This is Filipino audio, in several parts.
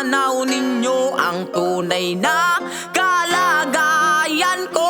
matanaw ninyo ang tunay na kalagayan ko.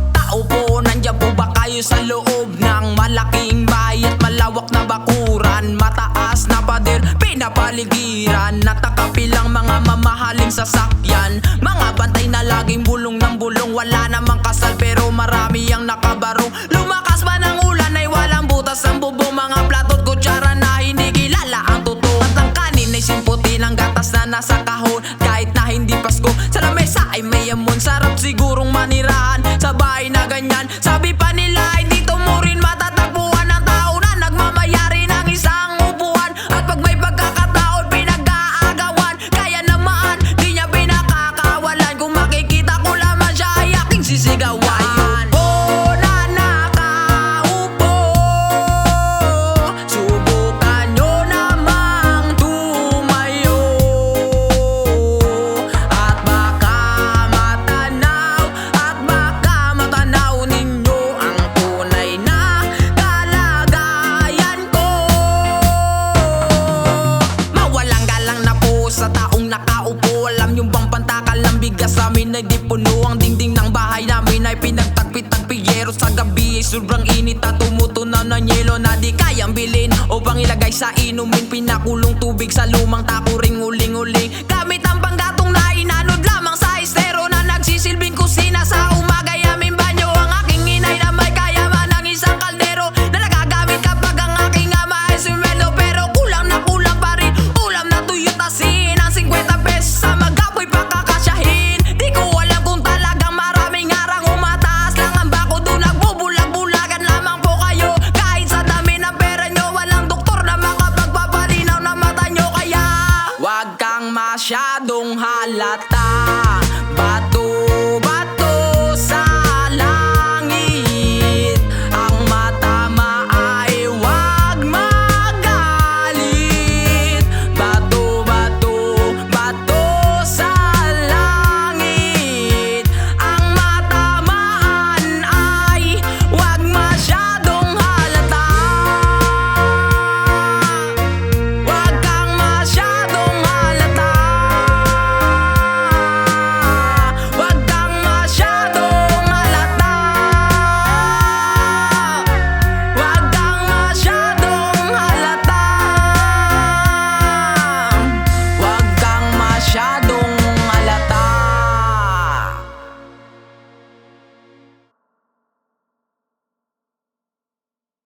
Tao po, nandiyan po ba kayo sa loob ng malaking bahay at malawak na bakuran? Mataas na pader, pinapaligiran, natakapilang mga mamahaling sasakyan, mga bantay na laging bulong ng bulong. Wala namang kasal pero marami ang nakabarong. Lumakas ba ng ulan ay walang butas ang bubong, mga plato at kutsara na hindi kilala ang totoo. At ang kanin ay simputi ng gatas na nasa kahon, kahit na hindi Pasko sa lamesa ay may amon. Sarap sigurong manirahan sa bahay na ganyan. Sabi pa nila ay dito mo rin matatagpuan ang tao na nagmamayari ng isang upuan. At pag may pagkakataon pinag-aagawan, kaya naman di niya pinakakawalan. Kung makikita ko lamang siya ay aking sisigawan. Oh, na nakaupo, subukan nyo namang tumayo, at baka matanaw ninyo ang tunay na kalagayan ko. Mawalang galang na po sa taong nakaupo. Alam yung bang pantakal ng bigas sa amin ay di puno. Ang dingding ng bahay namin ay pinagtagpi-tagpi yero. Sa gabi ay sobrang init at tumutunaw ng yelo na di kayang bilhin o bang ilagay sa inumin. Pinakulong tubig sa lumang takuring uling-uling, gamit ang panggatong na inanod lamang sa estero na nagsisilbing kusina sa umaga.